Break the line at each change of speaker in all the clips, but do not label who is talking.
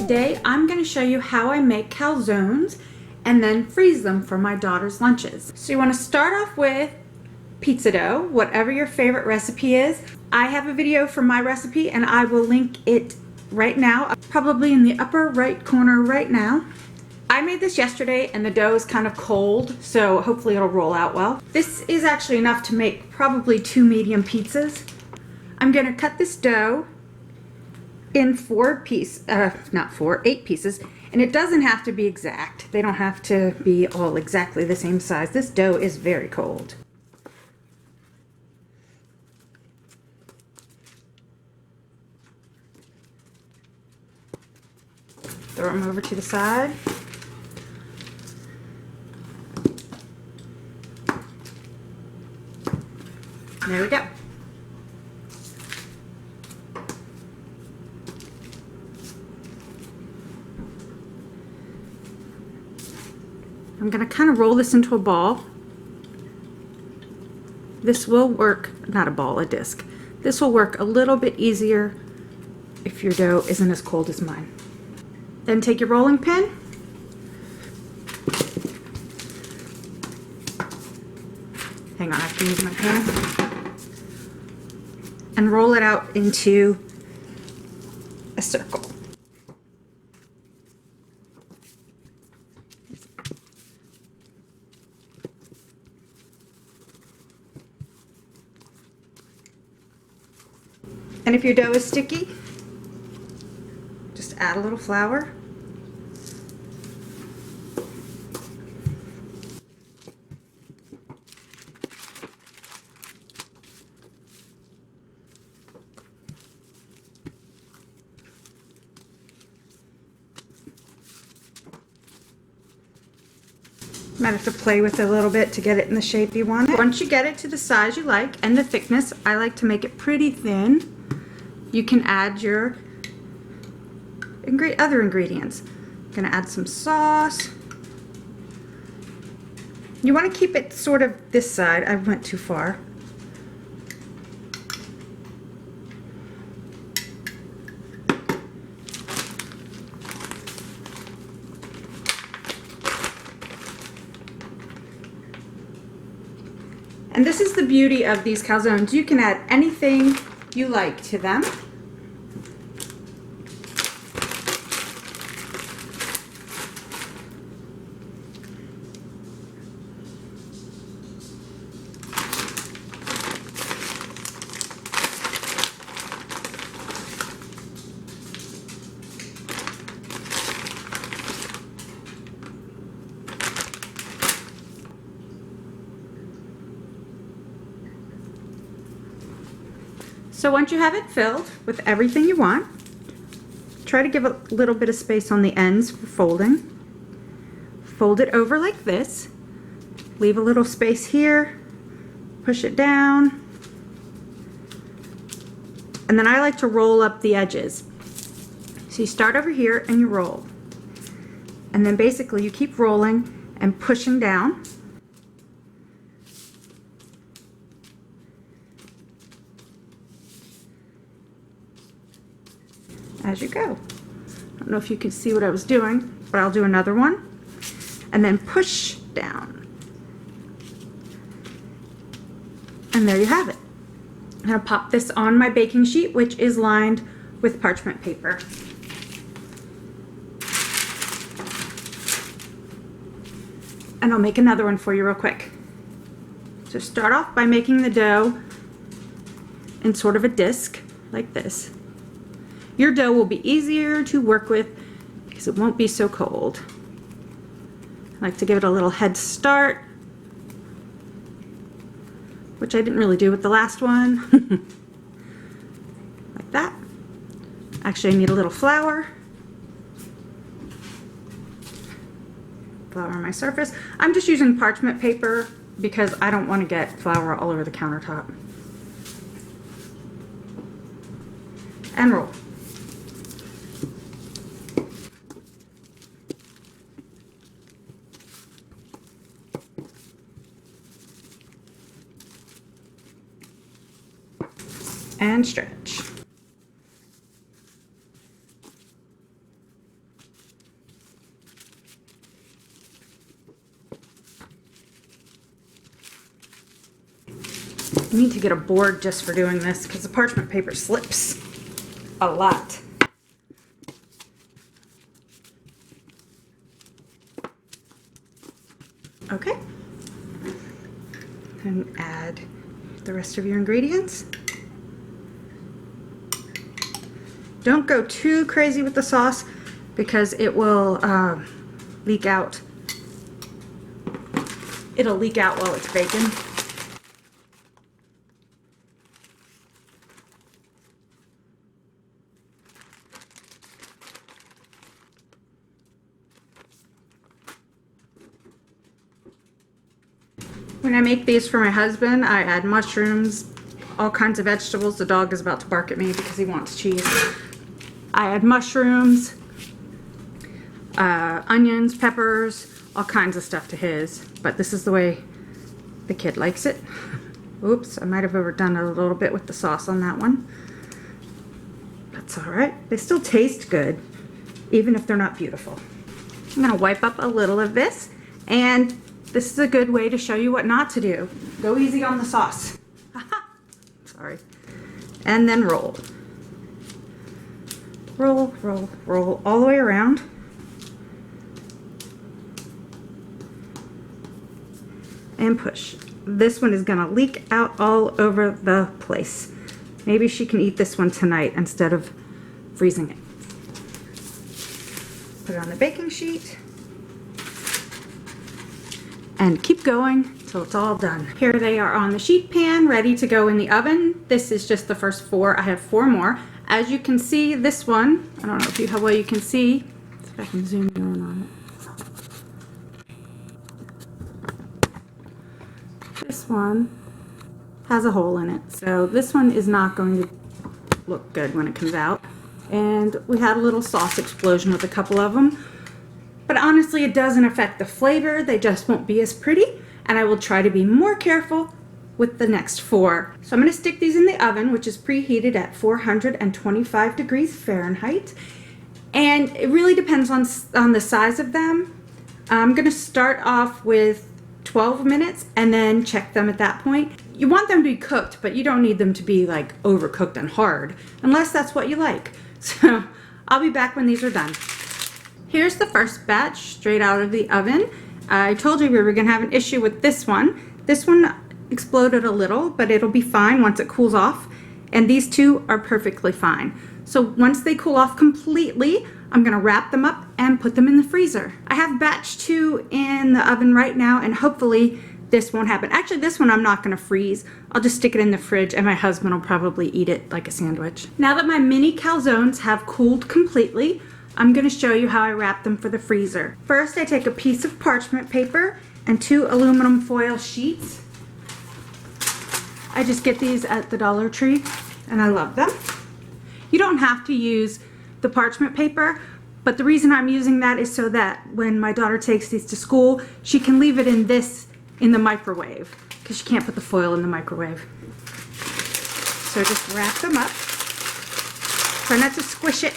Today I'm going to show you how I make calzones and then freeze them for my daughter's lunches. So you want to start off with pizza dough, whatever your favorite recipe is. I have a video for my recipe and I will link it right now, probably in the upper right corner right now. I made this yesterday and the dough is kind of cold, so hopefully it'll roll out well. This is actually enough to make probably 2 medium pizzas. I'm going to cut this dough in 8 pieces, and it doesn't have to be exact. They don't have to be all exactly the same size. This dough is very cold. Throw them over to the side. There we go. I'm going to kind of roll this into a ball. This will work, not a ball, a disc. This will work a little bit easier if your dough isn't as cold as mine. Then take your rolling pin. Hang on, I have to use my pan. And roll it out into a circle. And if your dough is sticky, just add a little flour. Might have to play with it a little bit to get it in the shape you want it. Once you get it to the size you like and the thickness, I like to make it pretty thin. You can add your other ingredients. I'm gonna add some sauce. You want to keep it sort of this side. I went too far. And this is the beauty of these calzones. You can add anything you like to them. So once you have it filled with everything you want, try to give a little bit of space on the ends for folding. Fold it over like this. Leave a little space here. Push it down. And then I like to roll up the edges. So you start over here and you roll. And then basically you keep rolling and pushing down. As you go. I don't know if you can see what I was doing, but I'll do another one. And then push down. And there you have it. I'm going to pop this on my baking sheet, which is lined with parchment paper. And I'll make another one for you real quick. So start off by making the dough in sort of a disc like this. Your dough will be easier to work with because it won't be so cold. I like to give it a little head start, which I didn't really do with the last one. Like that. Actually, I need a little flour. Flour on my surface. I'm just using parchment paper because I don't want to get flour all over the countertop. And roll. And stretch. to get a board just for doing this because the parchment paper slips a lot. Okay. And add the rest of your ingredients. Don't go too crazy with the sauce because it will leak out. It'll leak out while it's baking. When I make these for my husband, I add mushrooms, all kinds of vegetables. The dog is about to bark at me because he wants cheese. I add mushrooms, onions, peppers, all kinds of stuff to his. But this is the way the kid likes it. Oops, I might have overdone it a little bit with the sauce on that one. That's all right. They still taste good, even if they're not beautiful. I'm gonna wipe up a little of this, and this is a good way to show you what not to do. Go easy on the sauce. Sorry. And then roll. Roll, roll, roll all the way around. And push. This one is gonna leak out all over the place. Maybe she can eat this one tonight instead of freezing it. Put it on the baking sheet. And keep going till it's all done. Here they are on the sheet pan, ready to go in the oven. This is just the first 4. I have 4 more. As you can see, this one, I don't know if how well you can see. Let's see if I can zoom in on it. This one has a hole in it. So this one is not going to look good when it comes out. And we had a little sauce explosion with a couple of them. But honestly, it doesn't affect the flavor. They just won't be as pretty. And I will try to be more careful with the next 4. So I'm going to stick these in the oven, which is preheated at 425 degrees Fahrenheit. And it really depends on the size of them. I'm going to start off with 12 minutes and then check them at that point. You want them to be cooked, but you don't need them to be like overcooked and hard, unless that's what you like. So I'll be back when these are done. Here's the first batch straight out of the oven. I told you we were going to have an issue with this one. This one exploded a little, but it'll be fine once it cools off. And these 2 are perfectly fine. So once they cool off completely, I'm going to wrap them up and put them in the freezer. I have batch 2 in the oven right now, and hopefully this won't happen. Actually, this one I'm not going to freeze. I'll just stick it in the fridge, and my husband will probably eat it like a sandwich. Now that my mini calzones have cooled completely, I'm going to show you how I wrap them for the freezer. First, I take a piece of parchment paper and 2 aluminum foil sheets. I just get these at the Dollar Tree, and I love them. You don't have to use the parchment paper, but the reason I'm using that is so that when my daughter takes these to school, she can leave it in the microwave, because she can't put the foil in the microwave. So just wrap them up. Try not to squish it.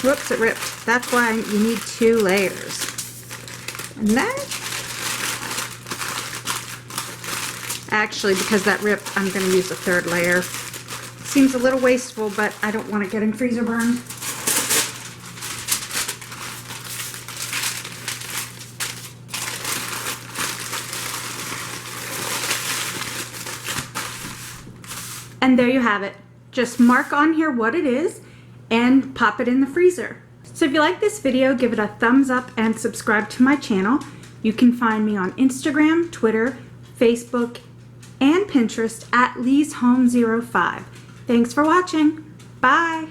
Whoops, it ripped. That's why you need 2 layers. And then, actually, because that ripped, I'm going to use a 3rd layer. Seems a little wasteful, but I don't want it getting freezer burned. And there you have it. Just mark on here what it is and pop it in the freezer. So if you like this video, give it a thumbs up and subscribe to my channel. You can find me on Instagram, Twitter, Facebook, and Pinterest at Lee'sHome05. Thanks for watching. Bye.